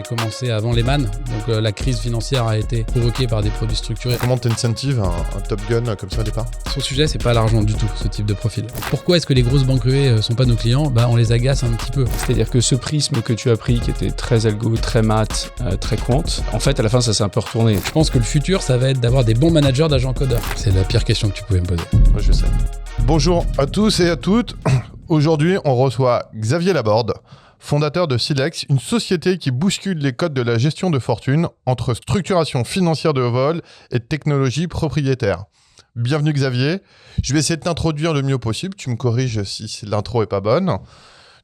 J'ai commencé avant Lehman, donc la crise financière a été provoquée par des produits structurés. Comment t'incentives un Top Gun comme ça au départ? Son sujet, c'est pas l'argent du tout, ce type de profil. Pourquoi est-ce que les grosses banques privées sont pas nos clients? On les agace un petit peu. C'est-à-dire que ce prisme que tu as pris, qui était très algo, très maths, très quant, en fait, à la fin, ça s'est un peu retourné. Je pense que le futur, ça va être d'avoir des bons managers d'agents codeurs. C'est la pire question que tu pouvais me poser. Moi, je sais. Bonjour à tous et à toutes. Aujourd'hui, on reçoit Xavier Laborde, fondateur de Silex, une société qui bouscule les codes de la gestion de fortune entre structuration financière de vol et technologie propriétaire. Bienvenue Xavier. Je vais essayer de t'introduire le mieux possible. Tu me corriges si l'intro est pas bonne.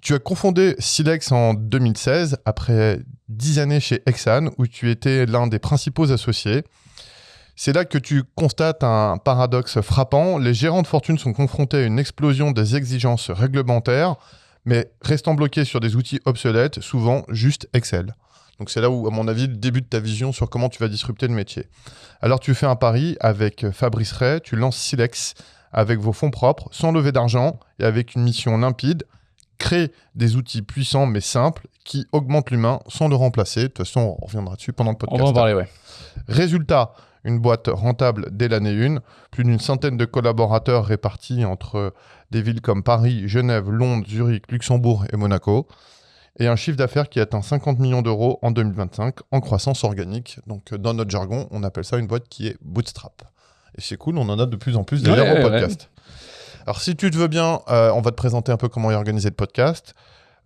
Tu as cofondé Silex en 2016 après 10 années chez Exane où tu étais l'un des principaux associés. C'est là que tu constates un paradoxe frappant. Les gérants de fortune sont confrontés à une explosion des exigences réglementaires, mais restant bloqués sur des outils obsolètes, souvent juste Excel. Donc c'est là où, à mon avis, débute ta vision sur comment tu vas disrupter le métier. Alors tu fais un pari avec Fabrice Ray, tu lances Silex avec vos fonds propres, sans lever d'argent et avec une mission limpide, créer des outils puissants mais simples qui augmentent l'humain sans le remplacer. De toute façon, on reviendra dessus pendant le podcast. On va en parler, ouais. Résultat, une boîte rentable dès l'année 1, plus d'une centaine de collaborateurs répartis entre des villes comme Paris, Genève, Londres, Zurich, Luxembourg et Monaco, et un chiffre d'affaires qui atteint 50 millions d'euros en 2025 en croissance organique. Donc dans notre jargon, on appelle ça une boîte qui est bootstrap. Et c'est cool, on en a de plus en plus d'ailleurs au podcast. Ouais. Alors si tu te veux bien, on va te présenter un peu comment est organisé le podcast.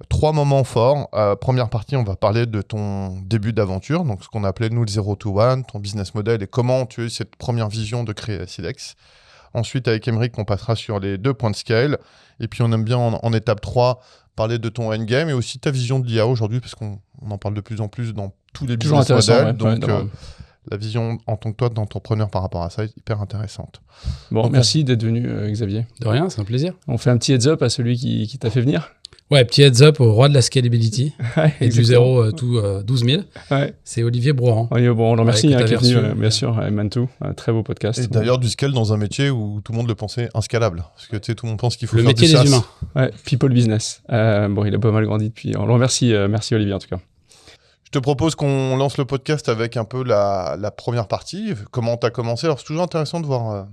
3 moments forts. Première partie, on va parler de ton début d'aventure, donc ce qu'on appelait nous le 0 to 1, ton business model et comment tu as eu cette première vision de créer Silex. Ensuite, avec Émeric, on passera sur les 2 points de scale. Et puis, on aime bien en étape 3 parler de ton endgame et aussi ta vision de l'IA aujourd'hui, parce qu'on en parle de plus en plus dans tous les business models. Ouais, donc, la vision en tant que toi d'entrepreneur par rapport à ça est hyper intéressante. Bon, donc, merci d'être venu, Xavier. De rien, c'est un plaisir. On fait un petit heads up à celui qui t'a fait venir. Ouais, petit heads up au roi de la scalability et du 0 tout 12 000. Ouais. C'est Olivier Brohan. Olivier Brohan, merci qui est venu, bien sûr, à Mantou, un très beau podcast. Et d'ailleurs, du scale dans un métier où tout le monde le pensait inscalable. Parce que tu sais, tout le monde pense qu'il faut le faire métier du des SaaS. humains. Ouais, people business. Bon, il a pas mal grandi depuis. On le remercie, merci Olivier en tout cas. Je te propose qu'on lance le podcast avec un peu la première partie. Comment tu as commencé? Alors, c'est toujours intéressant de voir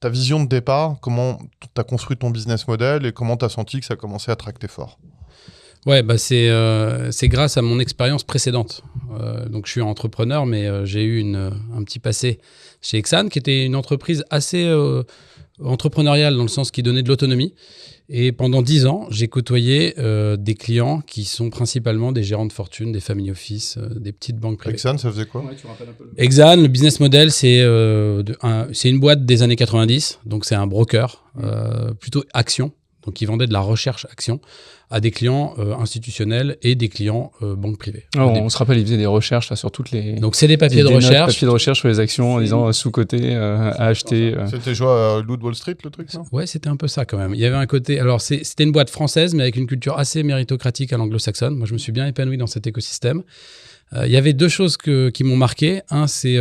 ta vision de départ, comment tu as construit ton business model et comment tu as senti que ça commençait à tracter fort. Ouais, c'est grâce à mon expérience précédente. Donc, je suis entrepreneur, mais j'ai eu un petit passé chez Exane, qui était une entreprise assez entrepreneuriale dans le sens qui donnait de l'autonomie. Et pendant 10 ans, j'ai côtoyé des clients qui sont principalement des gérants de fortune, des family office, des petites banques privées. Exane, ça faisait quoi? Ouais, tu rappelles un peu. Exane, le business model, c'est une boîte des années 90. Donc, c'est un broker, plutôt action. Donc, ils vendaient de la recherche action à des clients institutionnels et des clients banques privées. Oh, on se rappelle, ils faisaient des recherches là, sur toutes les... Donc, c'est des papiers de recherche. Papiers de recherche sur les actions en disant sous-coté, à acheter. C'était joué à Loup de Wall Street, le truc, non? Ouais, c'était un peu ça quand même. Il y avait un côté... Alors, c'était une boîte française, mais avec une culture assez méritocratique à l'anglo-saxonne. Moi, je me suis bien épanoui dans cet écosystème. Il y avait 2 choses qui m'ont marqué. Un, c'est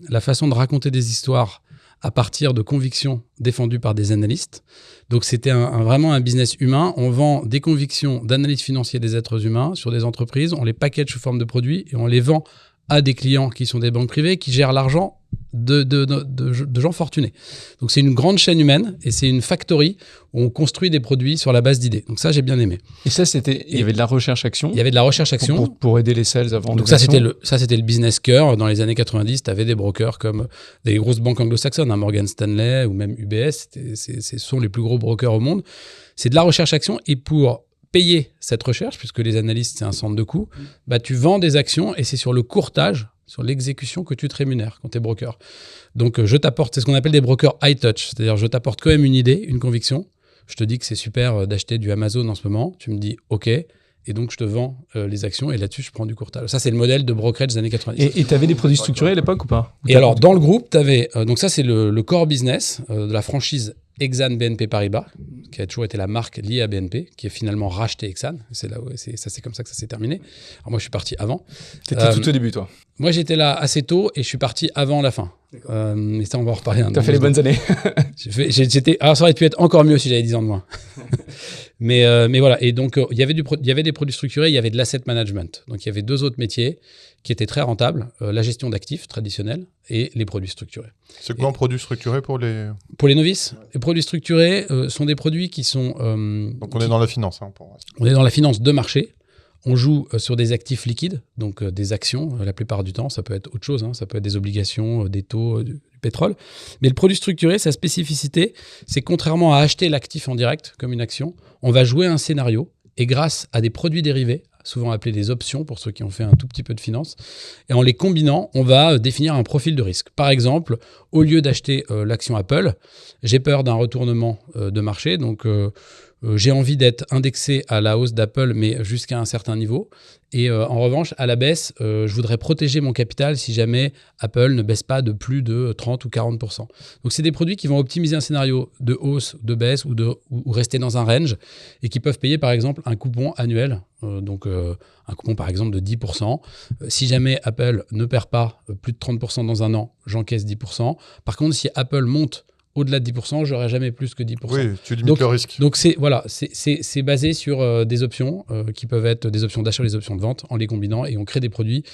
la façon de raconter des histoires à partir de convictions défendues par des analystes. Donc, c'était vraiment un business humain. On vend des convictions d'analyse financière des êtres humains sur des entreprises, on les package sous forme de produits et on les vend à des clients qui sont des banques privées qui gèrent l'argent de gens fortunés. Donc, c'est une grande chaîne humaine et c'est une factory où on construit des produits sur la base d'idées. Donc, ça, j'ai bien aimé. Et ça, il y avait de la recherche-action. Il y avait de la recherche-action. Pour aider les sales à vendre. Donc, ça, c'était le business cœur. Dans les années 90, tu avais des brokers comme des grosses banques anglo-saxonnes, Morgan Stanley ou même UBS. Ce sont les plus gros brokers au monde. C'est de la recherche-action et pour payer cette recherche, puisque les analystes, c'est un centre de coût, tu vends des actions et c'est sur le courtage, sur l'exécution que tu te rémunères quand tu es broker. Donc, je t'apporte, c'est ce qu'on appelle des brokers high touch, c'est-à-dire je t'apporte quand même une idée, une conviction. Je te dis que c'est super d'acheter du Amazon en ce moment. Tu me dis OK. Et donc, je te vends les actions et là-dessus, je prends du courtage. Ça, c'est le modèle de brokerage des années 90. Et tu avais des produits structurés à l'époque ou pas? Et alors, dans le groupe, tu avais... donc ça, c'est le core business de la franchise Exane BNP Paribas, qui a toujours été la marque liée à BNP, qui est finalement racheté Exane. C'est là où c'est comme ça que ça s'est terminé. Alors moi, je suis parti avant. T'étais tout au début, toi? Moi, j'étais là assez tôt et je suis parti avant la fin. Et ça, on va en reparler. T'as fait les bonnes années. Alors, ça aurait pu être encore mieux si j'avais 10 ans de moins. Mais voilà. Et donc, il y avait des produits structurés, il y avait de l'asset management. Donc, il y avait 2 autres métiers qui étaient très rentables, la gestion d'actifs traditionnels et les produits structurés. C'est quoi un produit structuré pour les... Pour les novices, les produits structurés sont des produits qui sont... Donc, on est dans la finance. On est dans la finance de marché. On joue sur des actifs liquides, donc des actions la plupart du temps. Ça peut être autre chose, ça peut être des obligations, des taux, du pétrole. Mais le produit structuré, sa spécificité, c'est contrairement à acheter l'actif en direct, comme une action, on va jouer un scénario et grâce à des produits dérivés, souvent appelés des options pour ceux qui ont fait un tout petit peu de finance, et en les combinant, on va définir un profil de risque. Par exemple, au lieu d'acheter l'action Apple, j'ai peur d'un retournement de marché, donc... j'ai envie d'être indexé à la hausse d'Apple, mais jusqu'à un certain niveau. Et en revanche, à la baisse, je voudrais protéger mon capital si jamais Apple ne baisse pas de plus de 30 ou 40%. Donc, c'est des produits qui vont optimiser un scénario de hausse, de baisse ou rester dans un range et qui peuvent payer, par exemple, un coupon annuel. Un coupon, par exemple, de 10%. Si jamais Apple ne perd pas plus de 30% dans un an, j'encaisse 10%. Par contre, si Apple monte au-delà de 10%, j'aurai jamais plus que 10%. Oui, tu limites le risque. Donc, c'est basé sur des options qui peuvent être des options d'achat ou des options de vente en les combinant et on crée des produits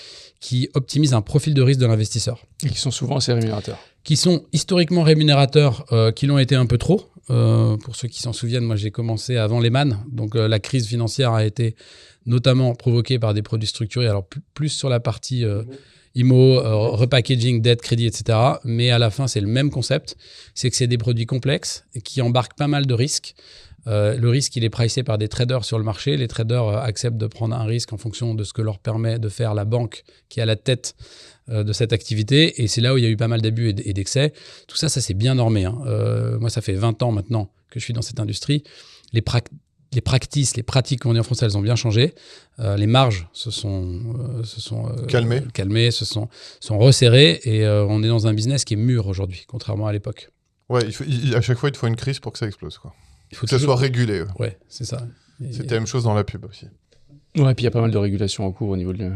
qui optimisent un profil de risque de l'investisseur. Et qui sont souvent assez rémunérateurs. Qui sont historiquement rémunérateurs, qui l'ont été un peu trop. Pour ceux qui s'en souviennent, moi j'ai commencé avant Lehman. Donc la crise financière a été notamment provoquée par des produits structurés. Alors plus sur la partie... IMO, repackaging, dette, crédit, etc. Mais à la fin, c'est le même concept. C'est que c'est des produits complexes qui embarquent pas mal de risques. Le risque, il est pricé par des traders sur le marché. Les traders acceptent de prendre un risque en fonction de ce que leur permet de faire la banque qui est à la tête de cette activité. Et c'est là où il y a eu pas mal d'abus et d'excès. Tout ça, ça c'est bien normé. Moi, ça fait 20 ans maintenant que je suis dans cette industrie. Les pratiques qu'on dit en français, elles ont bien changé. Les marges se sont calmées, se sont resserrées et on est dans un business qui est mûr aujourd'hui, contrairement à l'époque. Ouais, à chaque fois, il te faut une crise pour que ça explose, quoi. Il faut que ça soit régulé. Ouais, c'est ça. C'était la même chose dans la pub aussi. Ouais, puis il y a pas mal de régulations en cours au niveau de...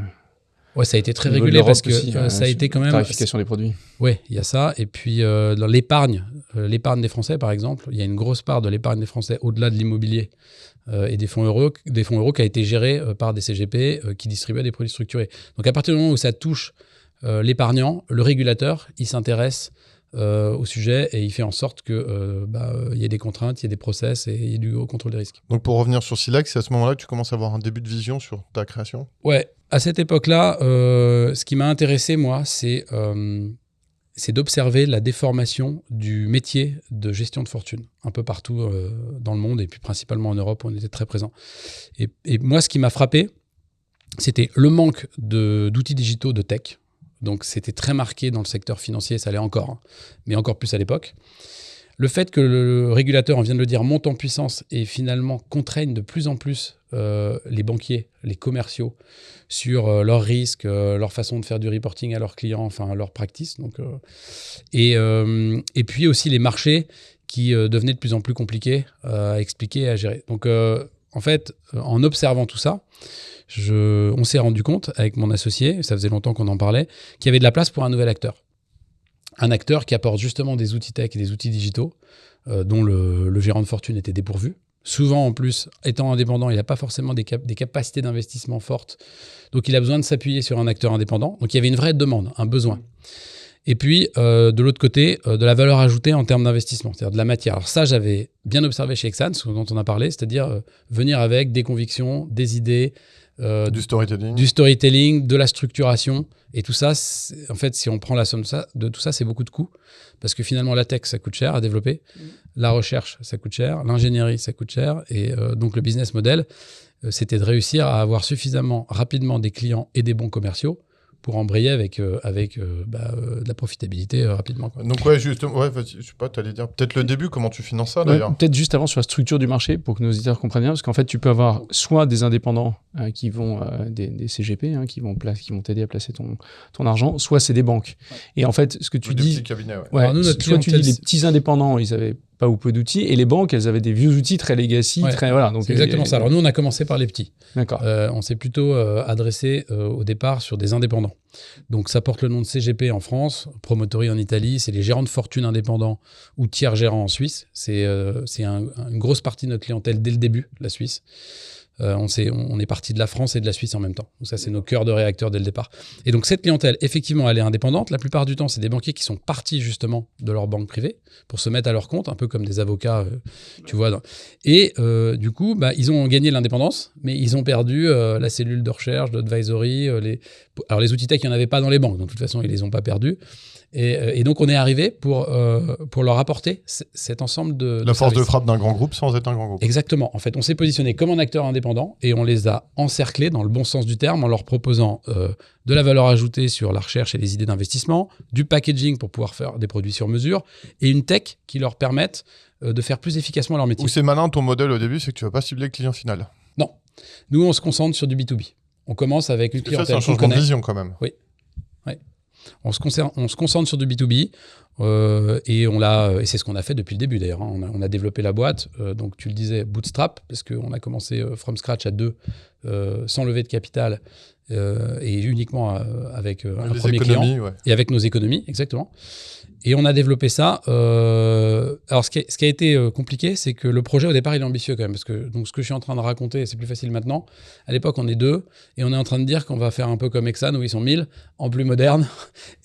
Ouais, ça a été très régulé parce que aussi, ça a été quand même... Tarification des produits. Oui, il y a ça. Et puis, dans l'épargne des Français, par exemple, il y a une grosse part de l'épargne des Français au-delà de l'immobilier et des fonds euros qui a été géré par des CGP qui distribuaient des produits structurés. Donc, à partir du moment où ça touche l'épargnant, le régulateur, il s'intéresse au sujet et il fait en sorte qu'il y ait des contraintes, il y ait des process et il y ait du haut contrôle des risques. Donc, pour revenir sur Silex, c'est à ce moment-là que tu commences à avoir un début de vision sur ta création ? Ouais. À cette époque-là, ce qui m'a intéressé, moi, c'est d'observer la déformation du métier de gestion de fortune, un peu partout dans le monde, et puis principalement en Europe, où on était très présent. Et moi, ce qui m'a frappé, c'était le manque d'outils digitaux de tech. Donc, c'était très marqué dans le secteur financier, ça l'est encore, mais encore plus à l'époque. Le fait que le régulateur, on vient de le dire, monte en puissance et finalement contraigne de plus en plus les banquiers, les commerciaux, sur leurs risques, leur façon de faire du reporting à leurs clients, enfin leurs practices. Donc, et puis aussi les marchés qui devenaient de plus en plus compliqués à expliquer et à gérer. Donc en fait, en observant tout ça, on s'est rendu compte avec mon associé, ça faisait longtemps qu'on en parlait, qu'il y avait de la place pour un nouvel acteur. Un acteur qui apporte justement des outils tech et des outils digitaux dont le gérant de fortune était dépourvu. Souvent, en plus, étant indépendant, il n'a pas forcément des capacités d'investissement fortes. Donc, il a besoin de s'appuyer sur un acteur indépendant. Donc, il y avait une vraie demande, un besoin. Et puis, de l'autre côté, de la valeur ajoutée en termes d'investissement, c'est-à-dire de la matière. Alors ça, j'avais bien observé chez Exane, ce dont on a parlé, c'est-à-dire venir avec des convictions, des idées, du storytelling, de la structuration. Et tout ça, en fait, si on prend la somme de tout ça, c'est beaucoup de coûts. Parce que finalement, la tech, ça coûte cher à développer. La recherche, ça coûte cher. L'ingénierie, ça coûte cher. Et donc, le business model, c'était de réussir à avoir suffisamment rapidement des clients et des bons commerciaux pour embrayer avec de la profitabilité rapidement, quoi. Donc justement, je sais pas, tu allais dire peut-être le début, comment tu finances ça d'ailleurs. Peut-être juste avant sur la structure du marché pour que nos auditeurs comprennent bien, parce qu'en fait tu peux avoir soit des indépendants qui vont, des CGP qui vont t'aider à placer ton argent, soit c'est des banques. Ouais. Et en fait ce que tu dis, cabinets, Alors, nous, notre soit tu dis les petits indépendants, ils avaient pas ou peu d'outils, et les banques, elles avaient des vieux outils très legacy, Ouais, très voilà. Donc c'est exactement ça. Alors nous, on a commencé par les petits. D'accord. On s'est plutôt adressé au départ sur des indépendants. Donc ça porte le nom de CGP en France, Promotori en Italie, c'est les gérants de fortune indépendants ou tiers gérants en Suisse. C'est une grosse partie de notre clientèle dès le début, la Suisse. On est parti de la France et de la Suisse en même temps. Donc ça, c'est nos cœurs de réacteurs dès le départ. Et donc cette clientèle, effectivement, elle est indépendante. La plupart du temps, c'est des banquiers qui sont partis justement de leur banque privée pour se mettre à leur compte, un peu comme des avocats, tu vois. Et du coup, ils ont gagné l'indépendance, mais ils ont perdu la cellule de recherche, d'advisory. Alors les outils tech, il n'y en avait pas dans les banques. Donc de toute façon, ils les ont pas perdus. Et donc, on est arrivé pour leur apporter cet ensemble de La force services. de frappe d'un grand groupe sans être un grand groupe. Exactement. En fait, on s'est positionné comme un acteur indépendant et on les a encerclés dans le bon sens du terme en leur proposant de la valeur ajoutée sur la recherche et les idées d'investissement, du packaging pour pouvoir faire des produits sur mesure et une tech qui leur permette de faire plus efficacement leur métier. Où c'est malin ton modèle au début, c'est que tu vas pas cibler le client final. Non. Nous, on se concentre sur du B2B. On commence avec une Ça, c'est clientèle un qu'on changement de connaît. vision quand même. On se concentre sur du B2B et c'est ce qu'on a fait depuis le début d'ailleurs. On a développé la boîte, donc tu le disais, bootstrap, parce qu'on a commencé from scratch à 2, sans lever de capital et uniquement avec un Les premier économies, client ouais. et avec nos économies, exactement. Et on a développé ça. Alors, ce qui a été compliqué, c'est que le projet, au départ, il est ambitieux quand même. Parce que donc, ce que je suis en train de raconter, c'est plus facile maintenant. À l'époque, on est 2. Et on est en train de dire qu'on va faire un peu comme Exxon, où ils sont 1000, en plus moderne.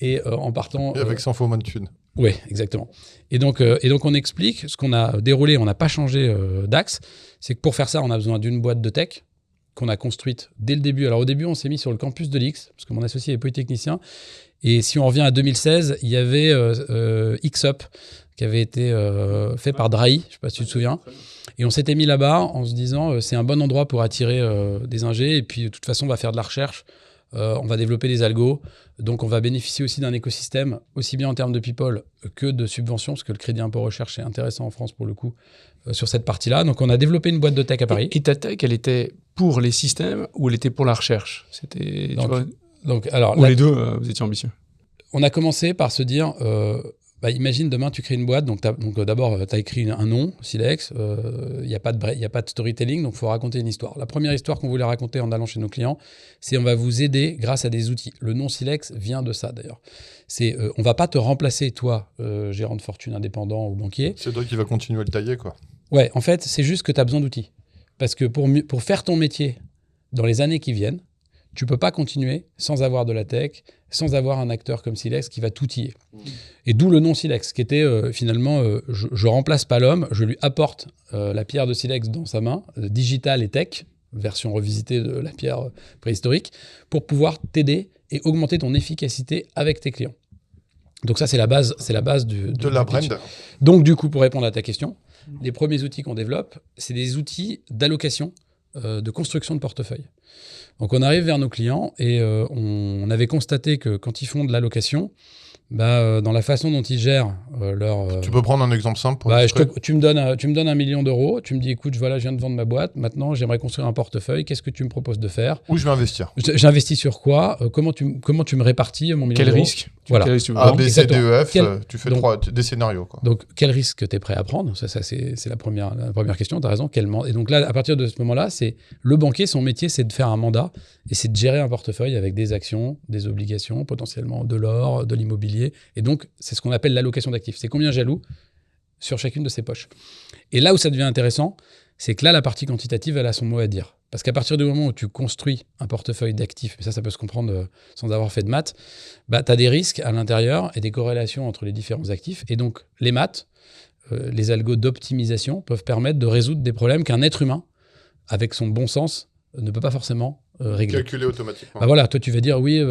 Et en partant... Et avec 100 fois moins de thunes. Oui, exactement. Et donc, on explique ce qu'on a déroulé. On n'a pas changé d'axe. C'est que pour faire ça, on a besoin d'une boîte de tech qu'on a construite dès le début. Alors, au début, on s'est mis sur le campus de l'X, parce que mon associé est polytechnicien. Et si on revient à 2016, il y avait XUP qui avait été fait par Drahi, je ne sais pas si tu te souviens. Et on s'était mis là-bas en se disant c'est un bon endroit pour attirer des ingés. Et puis de toute façon, on va faire de la recherche, on va développer des algos. Donc on va bénéficier aussi d'un écosystème, aussi bien en termes de people que de subventions, parce que le crédit impôt recherche est intéressant en France pour le coup sur cette partie-là. Donc on a développé une boîte de tech à Paris. Et ta tech, elle était pour les systèmes ou elle était pour la recherche? C'était, alors, ou les deux, vous étiez ambitieux? On a commencé par se dire, imagine demain tu crées une boîte, donc d'abord tu as écrit un nom, Silex, il n'y a pas de storytelling, donc il faut raconter une histoire. La première histoire qu'on voulait raconter en allant chez nos clients, c'est on va vous aider grâce à des outils. Le nom Silex vient de ça d'ailleurs. C'est on va pas te remplacer toi, gérant de fortune indépendant ou banquier. C'est toi qui vas continuer à le tailler, quoi. Ouais, en fait c'est juste que tu as besoin d'outils. Parce que pour faire ton métier dans les années qui viennent, tu peux pas continuer sans avoir de la tech, sans avoir un acteur comme Silex qui va t'outiller. Et d'où le nom Silex, qui était finalement, je remplace pas l'homme, je lui apporte la pierre de Silex dans sa main, digital et tech, version revisitée de la pierre préhistorique, pour pouvoir t'aider et augmenter ton efficacité avec tes clients. Donc ça, c'est la base de la brand. Donc du coup, pour répondre à ta question, les premiers outils qu'on développe, c'est des outils d'allocation, de construction de portefeuille. Donc on arrive vers nos clients et on avait constaté que quand ils font de l'allocation, dans la façon dont ils gèrent leur... Tu peux prendre un exemple simple pour tu me donnes 1 million d'euros, tu me dis écoute, voilà, je viens de vendre ma boîte, maintenant j'aimerais construire un portefeuille, qu'est-ce que tu me proposes de faire? Où je vais investir? J'investis sur quoi? Comment tu me répartis mon million d'euros? Quel risque? Voilà. Quel risque tu veux A, B, C, D, E, F, tu fais des scénarios, quoi. Donc, quel risque tu es prêt à prendre? Ça c'est la première question, tu as raison. Et donc là, à partir de ce moment-là, c'est le banquier, son métier, c'est de faire un mandat et c'est de gérer un portefeuille avec des actions, des obligations, potentiellement de l'or, de l'immobilier. Et donc, c'est ce qu'on appelle l'allocation d'actifs. C'est combien j'alloue sur chacune de ses poches. Et là où ça devient intéressant, c'est que là, la partie quantitative, elle a son mot à dire. Parce qu'à partir du moment où tu construis un portefeuille d'actifs, et ça peut se comprendre sans avoir fait de maths, tu as des risques à l'intérieur et des corrélations entre les différents actifs. Et donc, les maths, les algos d'optimisation peuvent permettre de résoudre des problèmes qu'un être humain, avec son bon sens, ne peut pas forcément régler. Calculer automatiquement. Voilà, toi, tu vas dire, oui,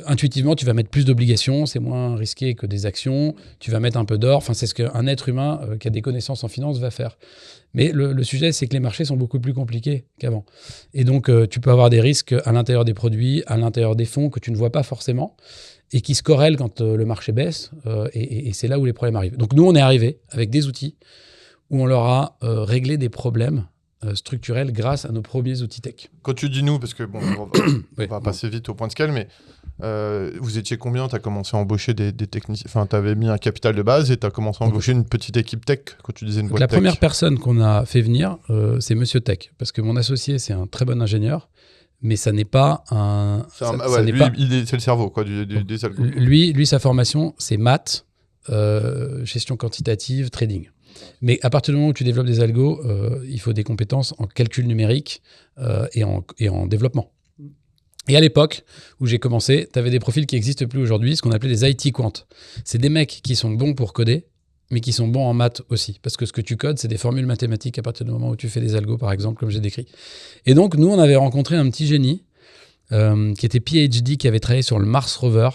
intuitivement, tu vas mettre plus d'obligations, c'est moins risqué que des actions, tu vas mettre un peu d'or. Enfin, c'est ce qu'un être humain qui a des connaissances en finance va faire. Mais le sujet, c'est que les marchés sont beaucoup plus compliqués qu'avant. Et donc, tu peux avoir des risques à l'intérieur des produits, à l'intérieur des fonds que tu ne vois pas forcément et qui se corrèlent quand le marché baisse. Et c'est là où les problèmes arrivent. Donc, nous, on est arrivé avec des outils où on leur a réglé des problèmes structurelle grâce à nos premiers outils tech. Quand tu dis nous, parce que bon, on va passer vite au point de scale, mais vous étiez combien? Tu as commencé à embaucher des techniciens, enfin, tu avais mis un capital de base et tu as commencé à embaucher une petite équipe tech quand tu disais une boîte La tech. première personne qu'on a fait venir, c'est Monsieur Tech, parce que mon associé, c'est un très bon ingénieur, mais ça n'est pas un... C'est le cerveau quoi, des algos. Lui, sa formation, c'est maths, gestion quantitative, trading. Mais à partir du moment où tu développes des algos, il faut des compétences en calcul numérique et en développement. Et à l'époque où j'ai commencé, tu avais des profils qui n'existent plus aujourd'hui, ce qu'on appelait des IT quant. C'est des mecs qui sont bons pour coder, mais qui sont bons en maths aussi. Parce que ce que tu codes, c'est des formules mathématiques à partir du moment où tu fais des algos, par exemple, comme j'ai décrit. Et donc, nous, on avait rencontré un petit génie qui était PhD, qui avait travaillé sur le Mars Rover.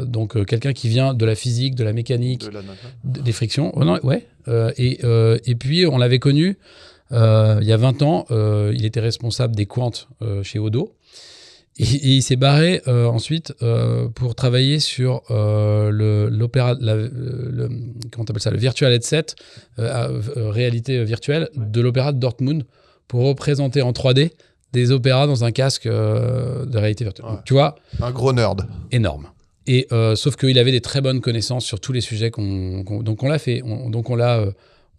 Donc, quelqu'un qui vient de la physique, de la mécanique, des frictions. Oh, non, ouais. Et puis, on l'avait connu il y a 20 ans. Il était responsable des quants chez Odo. Et il s'est barré ensuite pour travailler sur l'opéra, comment t'appelles ça, le virtual headset, réalité virtuelle de l'opéra de Dortmund pour représenter en 3D des opéras dans un casque de réalité virtuelle. Ouais. Donc, tu vois, un gros nerd. Énorme. Et sauf qu'il avait des très bonnes connaissances sur tous les sujets donc on l'a fait. On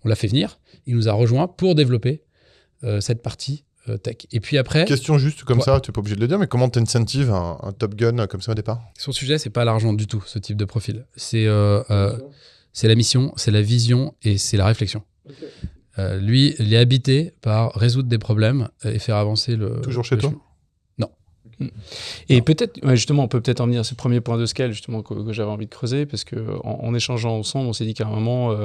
l'a fait venir. Il nous a rejoints pour développer cette partie tech. Et puis après... Question juste comme ça, tu n'es pas obligé de le dire, mais comment tu incentives un Top Gun comme ça au départ? Son sujet, c'est pas l'argent du tout, ce type de profil. C'est la mission, c'est la vision et c'est la réflexion. Okay. Lui, il est habité par résoudre des problèmes et faire avancer le... Toujours chez toi? Non. Et peut-être, justement, on peut peut-être en venir à ce premier point de scale justement que j'avais envie de creuser, parce qu'en échangeant ensemble, on s'est dit qu'à un moment,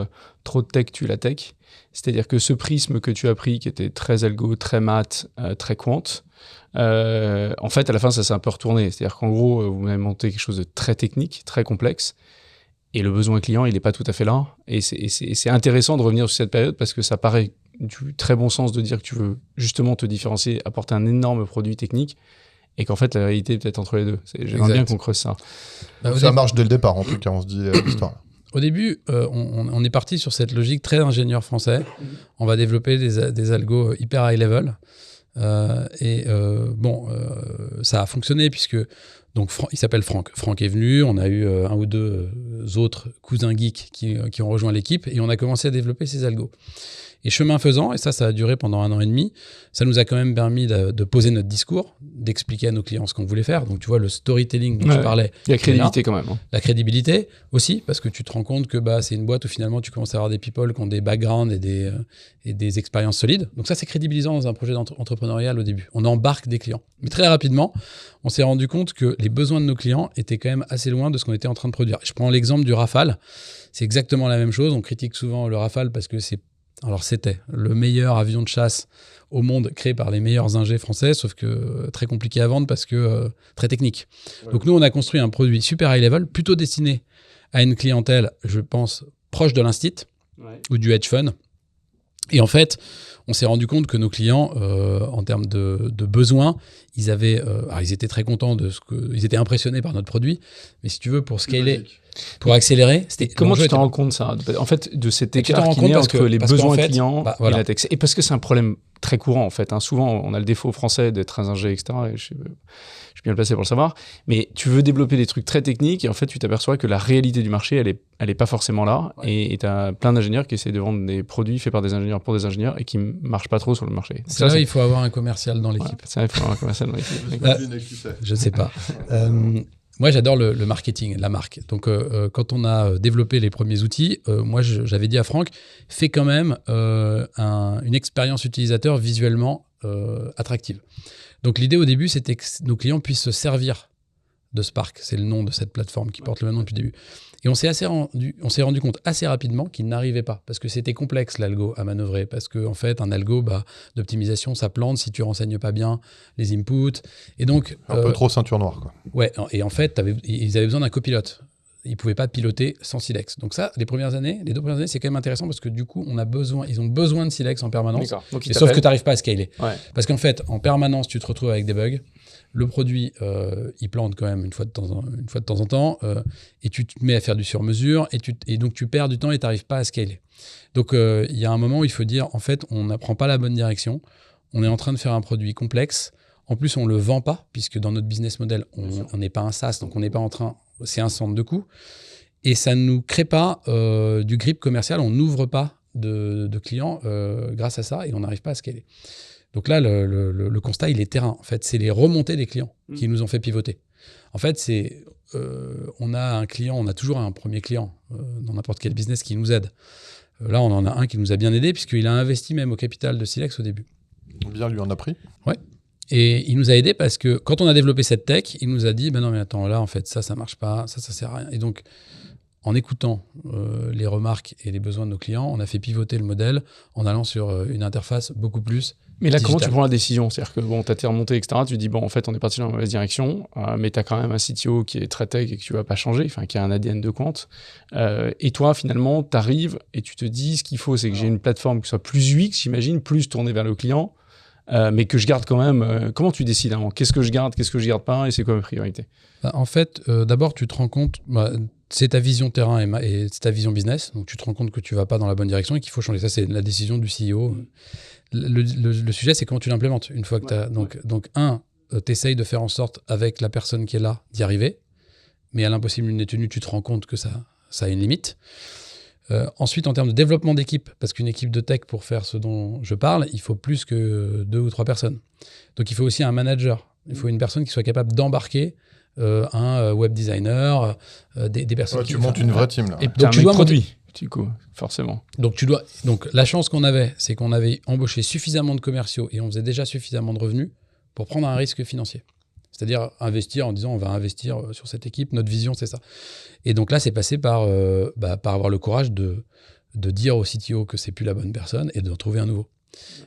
trop de tech tue la tech. C'est-à-dire que ce prisme que tu as pris, qui était très algo, très maths, très quant, en fait, à la fin, ça s'est un peu retourné. C'est-à-dire qu'en gros, vous m'avez monté quelque chose de très technique, très complexe, et le besoin client, il n'est pas tout à fait là. Et c'est intéressant de revenir sur cette période, parce que ça paraît du très bon sens de dire que tu veux justement te différencier, apporter un énorme produit technique, et qu'en fait, la réalité est peut-être entre les deux. J'aimerais bien qu'on creuse ça. Ça marche dès le départ, en tout cas, on se dit l'histoire. Au début, on est parti sur cette logique très ingénieur français. On va développer des algos hyper high level. Ça a fonctionné puisque donc, il s'appelle Franck. Franck est venu, on a eu un ou deux autres cousins geeks qui ont rejoint l'équipe et on a commencé à développer ces algos. Et chemin faisant, et ça a duré pendant 1 an et demi, ça nous a quand même permis de poser notre discours, d'expliquer à nos clients ce qu'on voulait faire. Donc tu vois, le storytelling dont je parlais. Il y a crédibilité quand même. Hein. La crédibilité aussi, parce que tu te rends compte que c'est une boîte où finalement tu commences à avoir des people qui ont des backgrounds et des expériences solides. Donc ça, c'est crédibilisant dans un projet entrepreneurial au début. On embarque des clients. Mais très rapidement, on s'est rendu compte que les besoins de nos clients étaient quand même assez loin de ce qu'on était en train de produire. Je prends l'exemple du Rafale. C'est exactement la même chose. On critique souvent le Rafale parce que c'était le meilleur avion de chasse au monde créé par les meilleurs ingés français, sauf que très compliqué à vendre parce que très technique. Ouais. Donc nous, on a construit un produit super high level, plutôt destiné à une clientèle, je pense, proche de l'instit ou du hedge fund. Et en fait, on s'est rendu compte que nos clients, en termes de besoins, ils étaient très contents ils étaient impressionnés par notre produit, mais si tu veux, pour scaler, pour accélérer, c'était... Comment tu t'en rends compte, ça, en fait, de cet écart qui naît entre les besoins clients et la tech? Et parce que c'est un problème très courant, en fait. Hein. Souvent, on a le défaut français d'être très ingé, etc. Et je suis bien placé pour le savoir. Mais tu veux développer des trucs très techniques et en fait, tu t'aperçois que la réalité du marché, elle est pas forcément là. Ouais. Et tu as plein d'ingénieurs qui essaient de vendre des produits faits par des ingénieurs pour des ingénieurs et qui marchent pas trop sur le marché. C'est là, il faut avoir un commercial dans l'équipe. Ouais, il faut avoir un commercial dans l'équipe. Je sais pas. Moi, j'adore le marketing, la marque. Donc, quand on a développé les premiers outils, moi, j'avais dit à Franck, fais quand même une expérience utilisateur visuellement attractive. Donc, l'idée au début, c'était que nos clients puissent se servir de Spark. C'est le nom de cette plateforme qui porte le même nom depuis le début. Et on s'est rendu compte assez rapidement qu'il n'arrivait pas, parce que c'était complexe l'algo à manœuvrer, parce qu'en fait, un algo d'optimisation, ça plante si tu renseignes pas bien les inputs. Et donc, un peu trop ceinture noire, quoi. Ouais, et en fait, ils avaient besoin d'un copilote. ils ne pouvaient pas piloter sans Silex. Donc ça, les 2 premières années, c'est quand même intéressant parce que du coup, ils ont besoin de Silex en permanence. Donc, Sauf que tu n'arrives pas à scaler. Ouais. Parce qu'en fait, en permanence, tu te retrouves avec des bugs. Le produit, il plante quand même une fois de temps en temps. Et tu te mets à faire du sur-mesure. Et donc, tu perds du temps et tu n'arrives pas à scaler. Donc, il y a un moment où il faut dire, en fait, on n'apprend pas la bonne direction. On est en train de faire un produit complexe. En plus, on ne le vend pas, puisque dans notre business model, on n'est pas un SaaS, donc on n'est pas en train... C'est un centre de coûts. Et ça ne nous crée pas du grip commercial. On n'ouvre pas de clients grâce à ça et on n'arrive pas à scaler. Donc là, le constat, il est terrain. En fait, c'est les remontées des clients qui nous ont fait pivoter. En fait, on a un client, on a toujours un premier client dans n'importe quel business qui nous aide. Là, on en a un qui nous a bien aidé puisqu'il a investi même au capital de Silex au début. Bien, lui en a pris. Ouais. Et il nous a aidé parce que quand on a développé cette tech, il nous a dit non mais attends, là en fait ça marche pas, ça sert à rien. Et donc en écoutant les remarques et les besoins de nos clients, on a fait pivoter le modèle en allant sur une interface beaucoup plus Mais là, digitale. comment tu prends la décision? C'est-à-dire que bon, tu as été remonté, etc. Tu dis, bon, en fait, on est parti dans la mauvaise direction, mais tu as quand même un CTO qui est très tech et que tu vas pas changer, enfin, qui a un ADN de Quant. Et toi, finalement, tu arrives et tu te dis, ce qu'il faut, c'est que j'ai une plateforme qui soit plus UX, j'imagine, plus tournée vers le client, mais que je garde quand même. Comment tu décides hein, qu'est-ce que je garde pas et c'est quoi ma priorité? En fait, d'abord, tu te rends compte, c'est ta vision terrain et c'est ta vision business, donc tu te rends compte que tu vas pas dans la bonne direction et qu'il faut changer. Ça, c'est la décision du CEO. Le sujet, c'est comment tu l'implémentes. Une fois que tu as. Donc, tu essayes de faire en sorte, avec la personne qui est là, d'y arriver, mais à l'impossible une tenue, tu te rends compte que ça a une limite. Ensuite, en termes de développement d'équipe, parce qu'une équipe de tech, pour faire ce dont je parle, il faut plus que 2 ou 3 personnes. Donc, il faut aussi un manager. Il faut une personne qui soit capable d'embarquer un web designer, des personnes qui... Tu montes une vraie team, là. Et donc, tu dois produit, du coup, forcément. Donc, la chance qu'on avait, c'est qu'on avait embauché suffisamment de commerciaux et on faisait déjà suffisamment de revenus pour prendre un risque financier. C'est-à-dire investir en disant on va investir sur cette équipe, notre vision c'est ça. Et donc là c'est passé par avoir le courage de dire au CTO que c'est plus la bonne personne et de trouver un nouveau.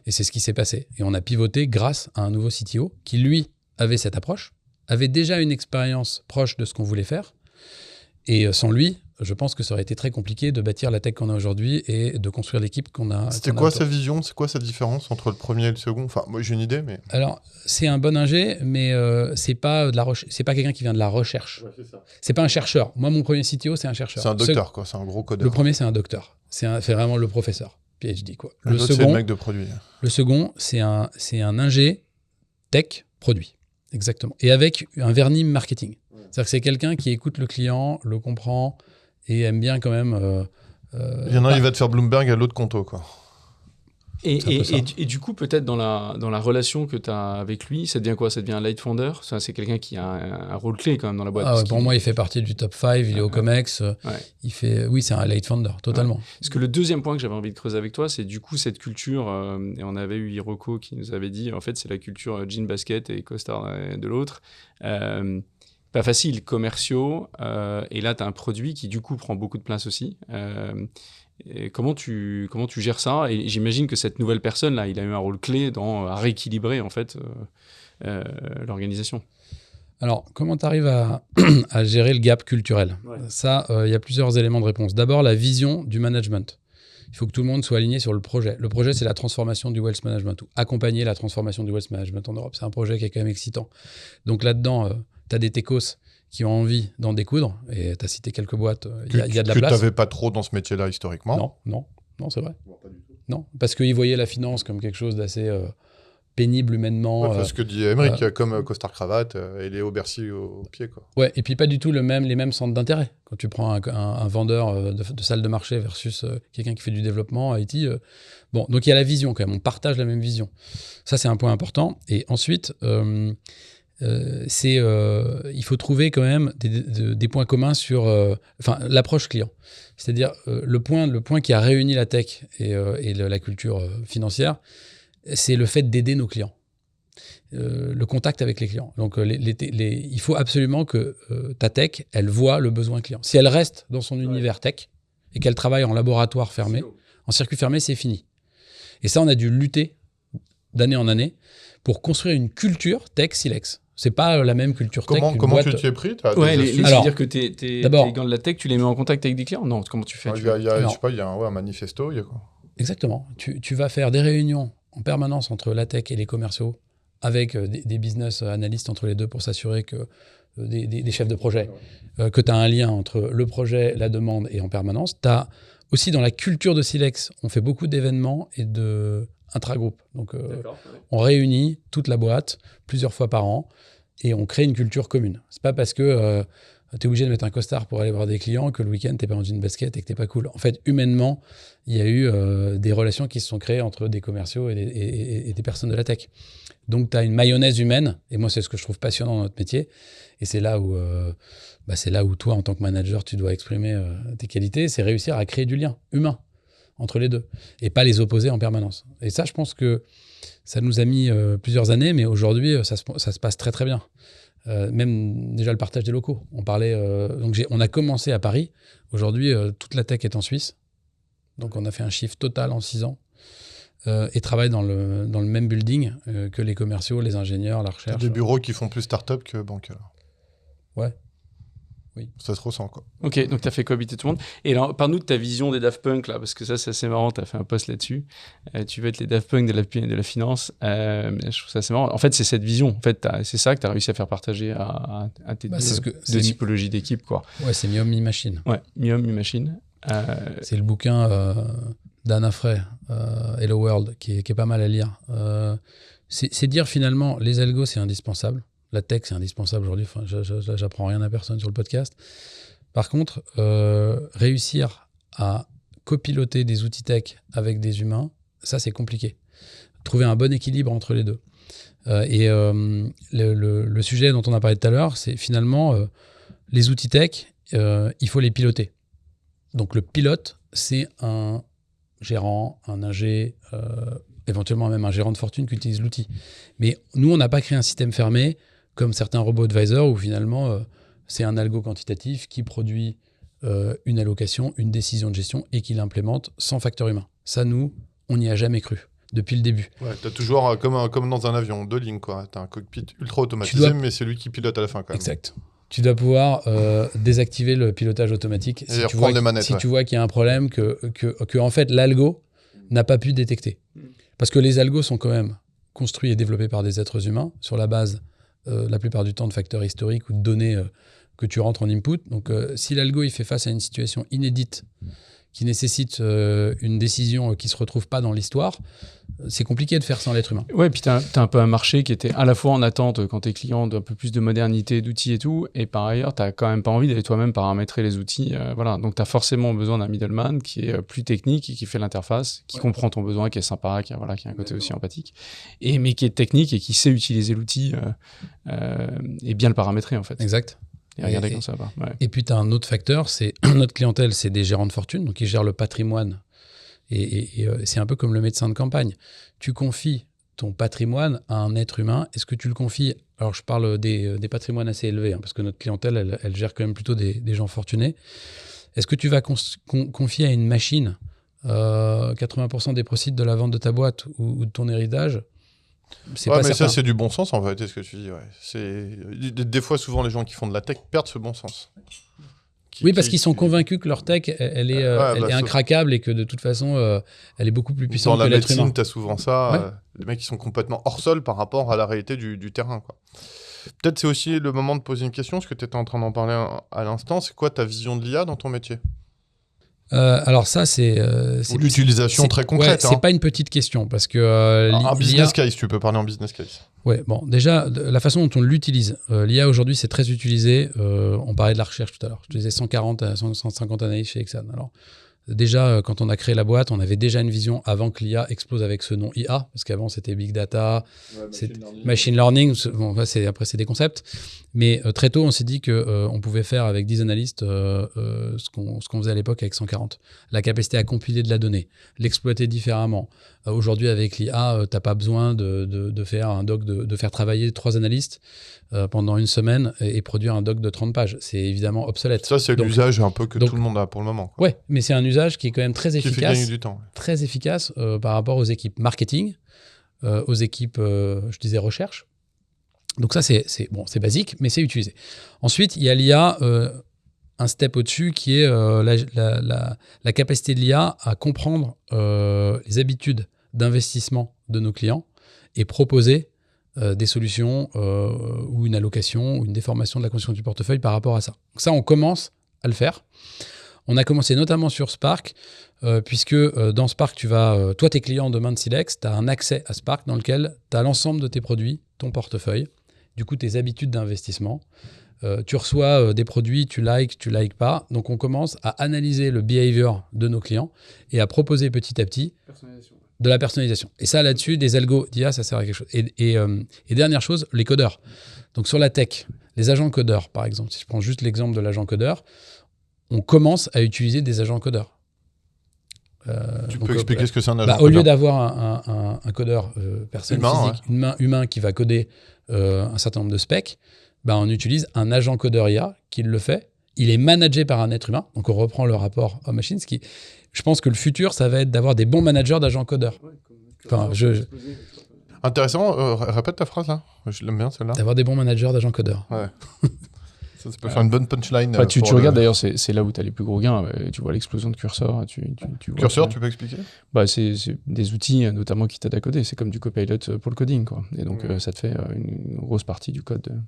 Et c'est ce qui s'est passé. Et on a pivoté grâce à un nouveau CTO qui lui avait cette approche, avait déjà une expérience proche de ce qu'on voulait faire. Et sans lui, je pense que ça aurait été très compliqué de bâtir la tech qu'on a aujourd'hui et de construire l'équipe qu'on a. C'était quoi sa vision? C'est quoi sa différence entre le premier et le second? Enfin, moi j'ai une idée, mais... Alors, c'est un bon ingé, mais c'est pas quelqu'un qui vient de la recherche. Ouais, c'est ça. C'est pas un chercheur. Moi, mon premier CTO, c'est un chercheur. C'est un docteur, quoi. C'est un gros codeur. Le premier, c'est un docteur. C'est vraiment le professeur. PhD, quoi. Le second, c'est le mec de produit. Le second, c'est un ingé tech produit. Exactement. Et avec un vernis marketing. C'est-à-dire que c'est quelqu'un qui écoute le client, le comprend et aime bien quand même... il y en a un, il va te faire Bloomberg à l'autre Conto, quoi. Et du coup, peut-être dans la relation que tu as avec lui, ça devient quoi? Ça devient un light founder? Ça, c'est quelqu'un qui a un rôle clé quand même dans la boîte. Pour moi, il fait partie du top 5, il est au Comex. Oui, c'est un light founder, totalement. Ouais. Parce que le deuxième point que j'avais envie de creuser avec toi, c'est du coup cette culture, et on avait eu Hiroko qui nous avait dit, en fait, c'est la culture jean basket et costard de l'autre. Pas facile, commerciaux, et là, tu as un produit qui, du coup, prend beaucoup de place aussi. Et comment tu gères ça? Et j'imagine que cette nouvelle personne, là, il a eu un rôle clé à rééquilibrer, en fait, l'organisation. Alors, comment tu arrives à gérer le gap culturel? Ça, il y a plusieurs éléments de réponse. D'abord, la vision du management. Il faut que tout le monde soit aligné sur le projet. Le projet, c'est la transformation du wealth management, ou accompagner la transformation du wealth management en Europe. C'est un projet qui est quand même excitant. Donc là-dedans... tu as des techos qui ont envie d'en découdre, et tu as cité quelques boîtes, il y a de la place. Que tu n'avais pas trop dans ce métier-là historiquement? Non, c'est vrai. Bon, pas du tout. Non, parce qu'ils voyaient la finance comme quelque chose d'assez pénible humainement. Ouais, ce que dit Émeric, comme costard-cravate et Léo Bercy au pied, quoi. Ouais, et puis pas du tout les mêmes centres d'intérêt. Quand tu prends un vendeur de salle de marché versus quelqu'un qui fait du développement à IT. Bon, donc il y a la vision quand même, on partage la même vision. Ça, c'est un point important. Et ensuite... il faut trouver quand même des points communs sur l'approche client. C'est-à-dire le point qui a réuni la tech et la culture financière, c'est le fait d'aider nos clients. Le contact avec les clients. Donc il faut absolument que ta tech, elle voit le besoin client. Si elle reste dans son univers tech et qu'elle travaille en laboratoire fermé, en circuit fermé, c'est fini. Et ça, on a dû lutter d'année en année pour construire une culture tech Silex. C'est pas la même culture tech qu'une Comment boîte. tu t'y es pris? Ouais, Alors, c'est-à-dire que tes d'abord- gants de la tech, tu les mets en contact avec des clients? Non, comment tu fais? Je sais pas, il y a un manifesto, il y a quoi? Exactement. Tu vas faire des réunions en permanence entre la tech et les commerciaux avec des business analystes entre les deux pour s'assurer que des chefs de projet, que tu as un lien entre le projet, la demande et en permanence. Tu as aussi dans la culture de Silex, on fait beaucoup d'événements et de intra-groupe. Donc, on réunit toute la boîte plusieurs fois par an et on crée une culture commune. C'est pas parce que tu es obligé de mettre un costard pour aller voir des clients que le week-end, tu n'es pas dans une basket et que tu n'es pas cool. En fait, humainement, il y a eu des relations qui se sont créées entre des commerciaux et des personnes de la tech. Donc, tu as une mayonnaise humaine, et moi, c'est ce que je trouve passionnant dans notre métier. Et c'est là où toi, en tant que manager, tu dois exprimer tes qualités, c'est réussir à créer du lien humain entre les deux, et pas les opposer en permanence. Et ça, je pense que ça nous a mis plusieurs années, mais aujourd'hui, ça se passe très, très bien. Même déjà le partage des locaux. On a commencé à Paris. Aujourd'hui, toute la tech est en Suisse. Donc, on a fait un chiffre total en 6 ans. Et travaille dans le même building que les commerciaux, les ingénieurs, la recherche. Des bureaux qui font plus start-up que banque. Ouais. Oui. Ça se ressent, quoi. Ok, donc tu as fait cohabiter tout le monde. Et alors, parle-nous de ta vision des Daft Punk, là, parce que ça, c'est assez marrant, tu as fait un post là-dessus. Tu veux être les Daft Punk de la finance. Je trouve ça assez marrant. En fait, c'est cette vision. En fait, c'est ça que tu as réussi à faire partager à tes deux typologies d'équipes, quoi. Ouais, c'est Mi-Homme, Mi-Machine. Ouais, Mi-Homme, Mi-Machine. C'est le bouquin d'Anna Frey, Hello World, qui est pas mal à lire. C'est dire finalement, les algos, c'est indispensable. La tech, c'est indispensable aujourd'hui. Enfin, j'apprends rien à personne sur le podcast. Par contre, réussir à copiloter des outils tech avec des humains, ça, c'est compliqué. Trouver un bon équilibre entre les deux. Le sujet dont on a parlé tout à l'heure, c'est finalement les outils tech, il faut les piloter. Donc, le pilote, c'est un gérant, un ingé, éventuellement même un gérant de fortune qui utilise l'outil. Mais nous, on n'a pas créé un système fermé comme certains robots advisors où finalement, c'est un algo quantitatif qui produit une allocation, une décision de gestion et qui l'implémente sans facteur humain. Ça, nous, on n'y a jamais cru depuis le début. Ouais, tu as toujours, comme dans un avion, 2 lignes, quoi. Tu as un cockpit ultra automatisé, mais c'est lui qui pilote à la fin, quand même. Exact. Tu dois pouvoir désactiver le pilotage automatique et reprendre les manettes. Tu vois qu'il y a un problème que en fait, l'algo n'a pas pu détecter. Parce que les algos sont quand même construits et développés par des êtres humains sur la base, la plupart du temps, de facteurs historiques ou de données que tu rentres en input. Donc, si l'algo il fait face à une situation inédite qui nécessite une décision qui ne se retrouve pas dans l'histoire, c'est compliqué de faire sans l'être humain. Ouais, puis tu as un peu un marché qui était à la fois en attente quand t'es client d'un peu plus de modernité, d'outils et tout, et par ailleurs, tu n'as quand même pas envie d'aller toi-même paramétrer les outils. Voilà. Donc, tu as forcément besoin d'un middleman qui est plus technique et qui fait l'interface, qui comprend ton besoin, qui est sympa, qui a un côté aussi empathique, mais qui est technique et qui sait utiliser l'outil et bien le paramétrer, en fait. Exact. Et regardez comme ça va. Ouais. Et puis, tu as un autre facteur, c'est notre clientèle, c'est des gérants de fortune, donc ils gèrent le patrimoine. Et c'est un peu comme le médecin de campagne. Tu confies ton patrimoine à un être humain. Est-ce que tu le confies... Alors, je parle des patrimoines assez élevés, parce que notre clientèle, elle gère quand même plutôt des gens fortunés. Est-ce que tu vas confier à une machine 80% des proceeds de la vente de ta boîte ou de ton héritage? C'est pas mais certain. ça, c'est du bon sens, en fait, ce que tu dis. Ouais. Des fois, souvent, les gens qui font de la tech perdent ce bon sens. Parce qu'ils sont convaincus que leur tech, elle est incraquable et que de toute façon, elle est beaucoup plus puissante que l'être humain. Dans la médecine, tu as souvent ça. Les mecs qui sont complètement hors sol par rapport à la réalité du terrain, quoi. Peut-être c'est aussi le moment de poser une question, parce que tu étais en train d'en parler à l'instant. C'est quoi ta vision de l'IA dans ton métier ? Alors ça, c'est l'utilisation très concrète. C'est pas une petite question parce que un business case, tu peux parler en business case. Ouais, bon, déjà la façon dont on l'utilise. L'IA aujourd'hui, c'est très utilisé. On parlait de la recherche tout à l'heure. Je te disais 140 à 150 analystes chez Exxon. Alors déjà, quand on a créé la boîte, on avait déjà une vision avant que l'IA explose avec ce nom IA, parce qu'avant c'était big data, machine learning. Bon, après c'est des concepts. Mais très tôt, on s'est dit qu'on pouvait faire avec 10 analystes ce qu'on faisait à l'époque avec 140. La capacité à compiler de la donnée, l'exploiter différemment. Aujourd'hui, avec l'IA, tu n'as pas besoin de faire un doc, de faire travailler 3 analystes pendant une semaine et produire un doc de 30 pages. C'est évidemment obsolète. Ça, c'est l'usage un peu que tout le monde a pour le moment, quoi. Ouais, mais c'est un usage qui est quand même très efficace. Qui fait gagner du temps. Très efficace par rapport aux équipes marketing, aux équipes, je disais, recherche. Donc ça, c'est basique, mais c'est utilisé. Ensuite, il y a l'IA, un step au-dessus, qui est la capacité de l'IA à comprendre les habitudes d'investissement de nos clients et proposer des solutions ou une allocation ou une déformation de la construction du portefeuille par rapport à ça. Donc ça, on commence à le faire. On a commencé notamment sur Spark, puisque dans Spark, toi, tes clients demain de Silex, tu as un accès à Spark dans lequel tu as l'ensemble de tes produits, ton portefeuille, du coup tes habitudes d'investissement. Tu reçois des produits, tu likes pas. Donc on commence à analyser le behavior de nos clients et à proposer petit à petit de la personnalisation. Et ça, là-dessus, des algos d'IA, ça sert à quelque chose. Et dernière chose, les codeurs. Donc sur la tech, les agents codeurs, par exemple, si je prends juste l'exemple de l'agent codeur, on commence à utiliser des agents codeurs. Tu peux expliquer ce que c'est un agent codeur ? Au lieu d'avoir un codeur personne humain, physique, humain qui va coder un certain nombre de specs, on utilise un agent codeur IA qui le fait. Il est managé par un être humain. Donc on reprend le rapport homme-machine. Je pense que le futur, ça va être d'avoir des bons managers d'agents codeurs. Intéressant. Répète ta phrase là. Je l'aime bien celle-là. D'avoir des bons managers d'agents codeurs. Ouais. Ça peut faire une bonne punchline. Tu regardes d'ailleurs, c'est là où tu as les plus gros gains. Tu vois l'explosion de Cursor. Cursor, tu peux expliquer ? C'est des outils notamment qui t'aident à coder. C'est comme du copilot pour le coding, quoi. Et donc ça te fait une grosse partie du code,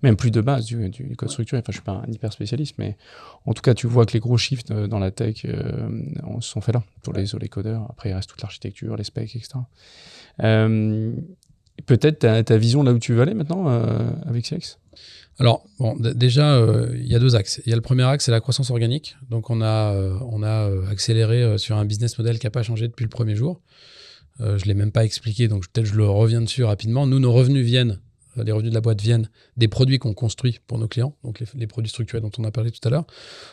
même plus de base du code structuré. Enfin, je suis pas un hyper spécialiste, mais en tout cas, tu vois que les gros shifts dans la tech sont faits là pour les codeurs. Après, il reste toute l'architecture, les specs, etc. Peut-être ta vision là où tu veux aller maintenant avec Silex ? Alors, déjà, il y a deux axes. Il y a le premier axe, c'est la croissance organique. Donc, on a accéléré sur un business model qui n'a pas changé depuis le premier jour. Je ne l'ai même pas expliqué, donc peut-être je le reviens dessus rapidement. Nous, nos revenus les revenus de la boîte viennent des produits qu'on construit pour nos clients, donc les produits structurés dont on a parlé tout à l'heure.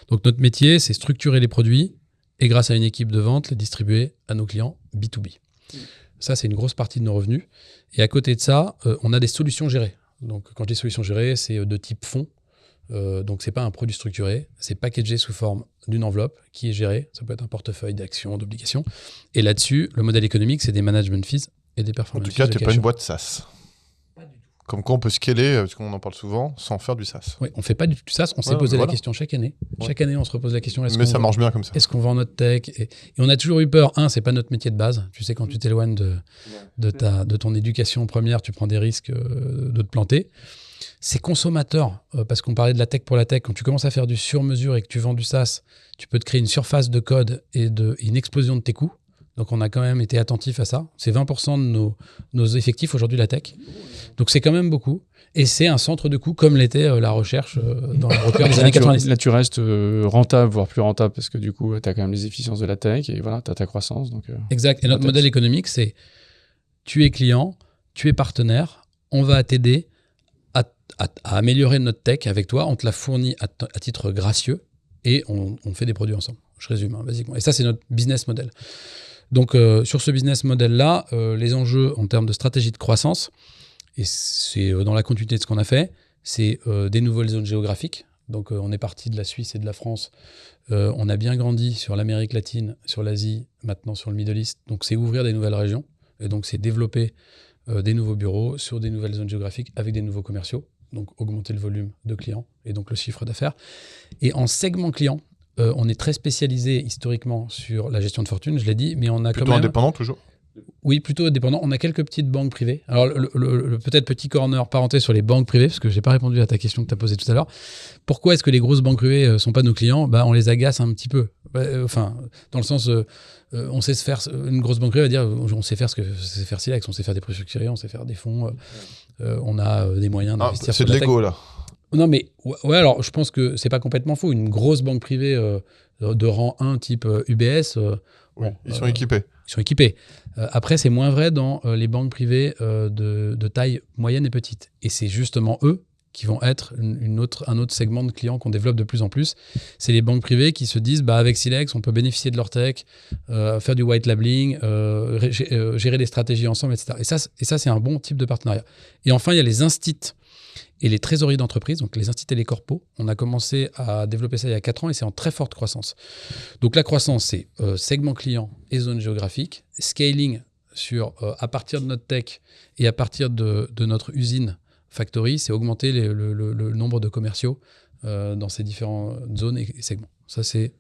Donc, notre métier, c'est structurer les produits et grâce à une équipe de vente, les distribuer à nos clients B2B. Ça, c'est une grosse partie de nos revenus. Et à côté de ça, on a des solutions gérées. Donc, quand je dis solutions gérées, c'est de type fonds. Donc, ce n'est pas un produit structuré. C'est packagé sous forme d'une enveloppe qui est gérée. Ça peut être un portefeuille d'actions, d'obligations. Et là-dessus, le modèle économique, c'est des management fees et des performance fees. En tout cas, tu n'es pas une boîte SaaS. Pas du tout. Comme quoi, on peut scaler, parce qu'on en parle souvent, sans faire du SaaS. Oui, on ne fait pas du tout SaaS. On s'est posé la question chaque année. Ouais. Chaque année, on se repose la question. Mais ça marche bien comme ça. Est-ce qu'on vend notre tech ? Et on a toujours eu peur. Ce n'est pas notre métier de base. Tu sais, quand tu t'éloignes de ton éducation première, tu prends des risques de te planter. C'est consommateur, parce qu'on parlait de la tech pour la tech. Quand tu commences à faire du sur-mesure et que tu vends du SaaS, tu peux te créer une surface de code et une explosion de tes coûts. Donc, on a quand même été attentif à ça. C'est 20% de nos effectifs aujourd'hui, la tech. Donc, c'est quand même beaucoup. Et c'est un centre de coûts, comme l'était la recherche dans le broker des années 90. Là, tu restes rentable, voire plus rentable, parce que du coup, tu as quand même les efficiences de la tech et voilà, tu as ta croissance. Donc, exact. Et notre modèle économique, c'est tu es client, tu es partenaire, on va t'aider à améliorer notre tech avec toi, on te la fournit à titre gracieux et on fait des produits ensemble. Je résume, basiquement. Et ça, c'est notre business model. Donc, sur ce business model-là, les enjeux en termes de stratégie de croissance, et c'est dans la continuité de ce qu'on a fait, c'est des nouvelles zones géographiques. Donc, on est parti de la Suisse et de la France. On a bien grandi sur l'Amérique latine, sur l'Asie, maintenant sur le Middle East. Donc, c'est ouvrir des nouvelles régions. Et donc, c'est développer des nouveaux bureaux sur des nouvelles zones géographiques avec des nouveaux commerciaux. Donc, augmenter le volume de clients et donc le chiffre d'affaires. Et en segment client, on est très spécialisé historiquement sur la gestion de fortune, je l'ai dit, mais on a plutôt quand même... indépendant toujours ? Oui, plutôt indépendant. On a quelques petites banques privées. Alors, le peut-être petit corner parenthèse sur les banques privées, parce que je n'ai pas répondu à ta question que tu as posée tout à l'heure. Pourquoi est-ce que les grosses banques privées ne sont pas nos clients ? On les agace un petit peu. Dans le sens, on sait se faire... Une grosse banque privée va dire, on sait faire ce que sait faire Silex, on sait faire des produits structurés, on sait faire des fonds, on a des moyens d'investir sur la tech. C'est de l'ego, là. Non, mais ouais, alors je pense que c'est pas complètement faux. Une grosse banque privée de rang 1 type UBS, ils sont équipés. Ils sont équipés. Après, c'est moins vrai dans les banques privées de taille moyenne et petite. Et c'est justement eux qui vont être un autre segment de clients qu'on développe de plus en plus. C'est les banques privées qui se disent, avec Silex, on peut bénéficier de leur tech, faire du white labeling, gérer des stratégies ensemble, etc. Et ça, c'est un bon type de partenariat. Et enfin, il y a les instits et les trésoriers d'entreprise, donc les instituts et les corpos. On a commencé à développer ça il y a 4 ans et c'est en très forte croissance. Donc la croissance, c'est segment client et zone géographique, scaling à partir de notre tech et à partir de notre usine factory, c'est augmenter le nombre de commerciaux dans ces différentes zones et segments. Ça, c'est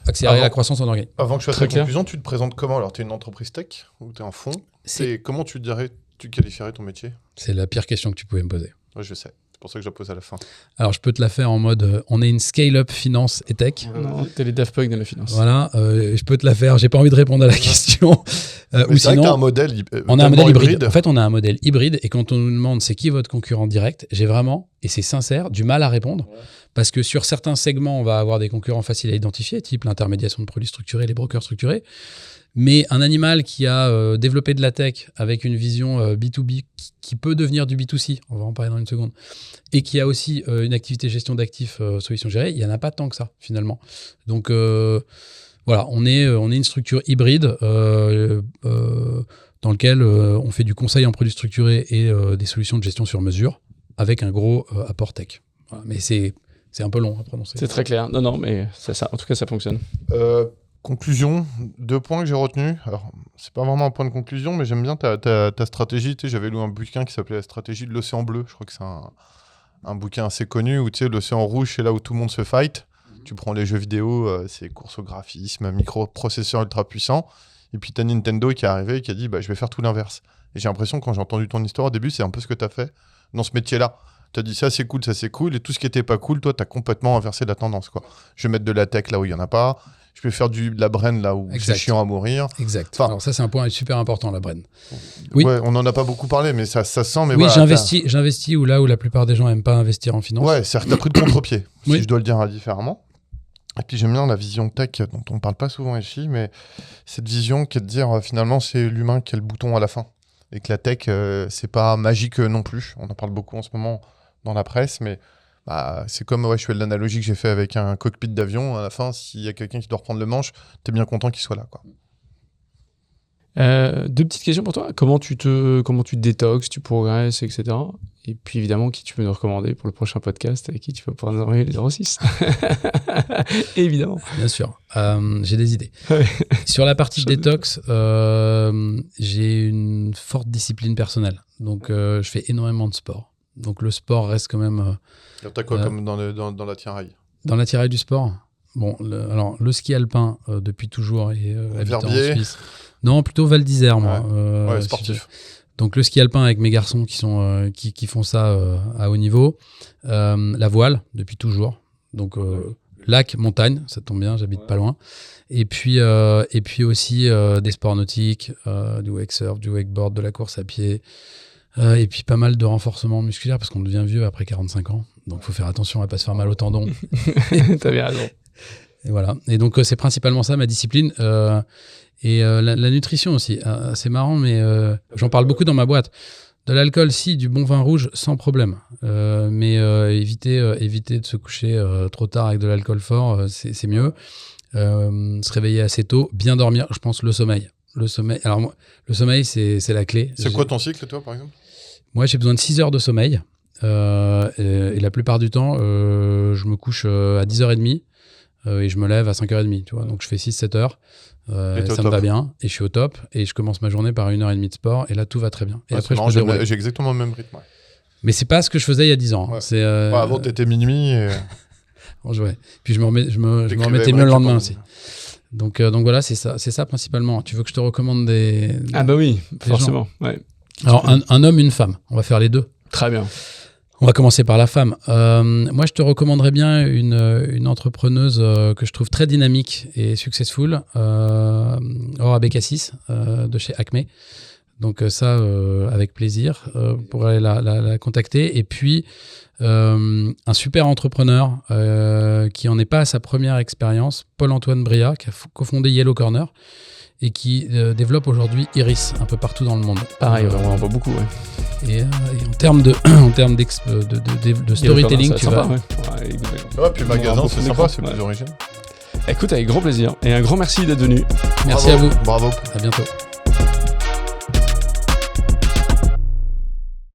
accélérer la croissance en organique. Avant que je fasse Très la conclusion, tu te présentes comment? Alors, tu es une entreprise tech ou tu es un fonds? Comment tu qualifierais ton métier? C'est la pire question que tu pouvais me poser. Ouais, je sais. C'est pour ça que je la pose à la fin. Alors, je peux te la faire en mode on est une scale-up finance et tech. Non, t'es les Daft Punk de la finance. Voilà, je peux te la faire. J'ai pas envie de répondre à la question. Ou Ou sinon, sinon, un modèle on a un modèle hybride. En fait, on a un modèle hybride et quand on nous demande c'est qui votre concurrent direct, j'ai vraiment, et c'est sincère, du mal à répondre. Parce que sur certains segments, on va avoir des concurrents faciles à identifier, type l'intermédiation de produits structurés, les brokers structurés. Mais un animal qui a développé de la tech avec une vision B2B qui peut devenir du B2C, on va en parler dans une seconde, et qui a aussi une activité gestion d'actifs, solutions gérées, il n'y en a pas tant que ça, finalement. Donc, voilà, on est une structure hybride dans laquelle on fait du conseil en produits structurés et des solutions de gestion sur mesure avec un gros apport tech. Voilà, mais c'est un peu long à prononcer. C'est très clair. Non, mais ça, en tout cas, ça fonctionne. Conclusion, 2 points que j'ai retenus. Alors, c'est pas vraiment un point de conclusion, mais j'aime bien ta stratégie. Tu sais, j'avais lu un bouquin qui s'appelait La stratégie de l'océan bleu. Je crois que c'est un bouquin assez connu où tu sais, l'océan rouge, c'est là où tout le monde se fight. Tu prends les jeux vidéo, c'est course au graphisme, microprocesseur ultra puissant. Et puis, tu as Nintendo qui est arrivé et qui a dit je vais faire tout l'inverse. Et j'ai l'impression, quand j'ai entendu ton histoire au début, c'est un peu ce que tu as fait dans ce métier-là. Tu as dit ça c'est cool, et tout ce qui n'était pas cool, toi, tu as complètement inversé la tendance, quoi. Je vais mettre de la tech là où il n'y en a pas. Je vais faire de la brain là où c'est chiant à mourir. Exact. Enfin, alors ça, c'est un point super important, la brain. Oui. Ouais, on n'en a pas beaucoup parlé, mais ça sent. Mais oui, voilà, j'investis où la plupart des gens n'aiment pas investir en finance. Ouais, c'est-à-dire que tu as pris de contre-pied, Oui. si je dois le dire différemment. Et puis j'aime bien la vision tech dont on ne parle pas souvent ici, mais cette vision qui est de dire finalement c'est l'humain qui a le bouton à la fin. Et que la tech, c'est pas magique non plus. On en parle beaucoup en ce moment dans la presse, mais c'est comme, je fais l'analogie que j'ai fait avec un cockpit d'avion. À la fin, s'il y a quelqu'un qui doit reprendre le manche, t'es bien content qu'il soit là, quoi. 2 petites questions pour toi. Comment tu te détoxes, tu progresses, etc. Et puis évidemment, qui tu peux nous recommander pour le prochain podcast et qui tu peux pouvoir nous envoyer les 06. Évidemment. Bien sûr. J'ai des idées. Ouais. Sur la partie détox, j'ai une forte discipline personnelle. Donc, je fais énormément de sport. Donc, le sport reste quand même... T'as quoi comme dans l'attirail? Dans l'attirail du sport? Bon, alors, le ski alpin, depuis toujours, et habitant en Suisse. Non, plutôt Val d'Isère, moi. Ouais, sportif. Donc, le ski alpin avec mes garçons qui font ça à haut niveau. La voile, depuis toujours. Donc, lac, montagne, ça tombe bien, j'habite pas loin. Et puis aussi des sports nautiques, du wakesurf, du wakeboard, de la course à pied. Et puis pas mal de renforcement musculaire parce qu'on devient vieux après 45 ans. Donc, il faut faire attention à ne pas se faire mal au tendon. T'as bien raison. Et voilà. Et donc, c'est principalement ça, ma discipline. La nutrition aussi. C'est marrant, mais j'en parle beaucoup dans ma boîte. De l'alcool, si, du bon vin rouge, sans problème. Mais éviter de se coucher trop tard avec de l'alcool fort, c'est mieux. Se réveiller assez tôt, bien dormir, je pense, le sommeil. Alors, moi, le sommeil, c'est la clé. C'est quoi ton cycle, toi, par exemple? Moi, j'ai besoin de 6 heures de sommeil. Et la plupart du temps, je me couche à 10h30 et je me lève à 5h30. Tu vois, donc, je fais 6-7 heures. Ça me va bien et je suis au top. Et je commence ma journée par 1h30 de sport. Et là, tout va très bien. Et après, j'ai exactement le même rythme. Ouais. Mais c'est pas ce que je faisais il y a 10 ans. Ouais. Avant, t'étais minuit. Bon, puis je me remettais mieux le lendemain aussi. Donc voilà, c'est ça principalement. Tu veux que je te recommande des Ah bah oui, forcément. Ouais. Alors un homme, une femme. On va faire les deux. Très bien. On va commencer par la femme. Moi, je te recommanderais bien une entrepreneuse que je trouve très dynamique et successful, Aura Bekassis, de chez Acme. Donc ça, avec plaisir, pour aller la contacter. Et puis, un super entrepreneur qui en est pas à sa première expérience, Paul-Antoine Bria, qui a cofondé Yellow Corner et qui développe aujourd'hui Iris un peu partout dans le monde. Pareil, on en voit beaucoup. Ouais. Et en termes de storytelling, tu vas... Ouais, puis le magasin, c'est sympa, c'est plus original. Écoute, avec grand plaisir. Et un grand merci d'être venu. Merci à vous. Bravo. À bientôt.